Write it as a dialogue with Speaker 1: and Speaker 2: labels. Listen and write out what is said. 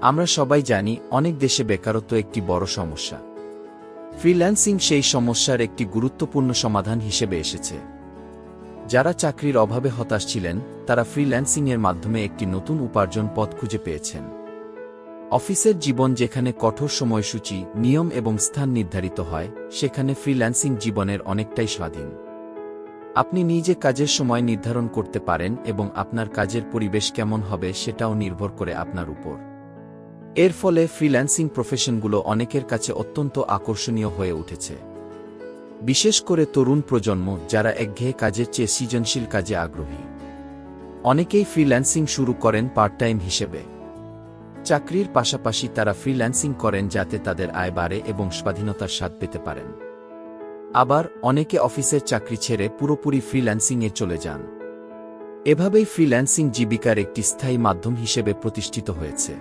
Speaker 1: আমরা সবাই জানি অনেক দেশে বেকারত্ব একটি বড় সমস্যা। ফ্রিল্যান্সিং সেই সমস্যার একটি গুরুত্বপূর্ণ সমাধান হিসেবে এসেছে। যারা চাকরির অভাবে হতাশ ছিলেন তারা ফ্রিল্যান্সিংয়ের মাধ্যমে একটি নতুন উপার্জন পথ খুঁজে পেয়েছেন। অফিসের জীবন যেখানে কঠোর সময়সূচি, নিয়ম এবং স্থান নির্ধারিত হয়, সেখানে ফ্রিল্যান্সিং জীবনের অনেকটাই স্বাধীন। আপনি নিজে কাজের সময় নির্ধারণ করতে পারেন এবং আপনার কাজের পরিবেশ কেমন হবে সেটাও নির্ভর করে আপনার উপর। এর ফলে ফ্রিল্যান্সিং প্রফেশনগুলো অনেকের কাছে অত্যন্ত আকর্ষণীয় হয়ে উঠেছে, বিশেষ করে তরুণ প্রজন্ম যারা একঘেয়ে কাজের চেয়ে সৃজনশীল কাজে আগ্রহী। অনেকেই ফ্রিল্যান্সিং শুরু করেন পার্ট টাইম হিসেবে। চাকরির পাশাপাশি তারা ফ্রিল্যান্সিং করেন যাতে তাদের আয় বাড়ে এবং স্বাধীনতার স্বাদ পেতে পারেন। আবার অনেকে অফিসের চাকরি ছেড়ে পুরোপুরি ফ্রিল্যান্সিংয়ে চলে যান। এভাবেই ফ্রিল্যান্সিং জীবিকার একটি স্থায়ী মাধ্যম হিসেবে প্রতিষ্ঠিত হয়েছে।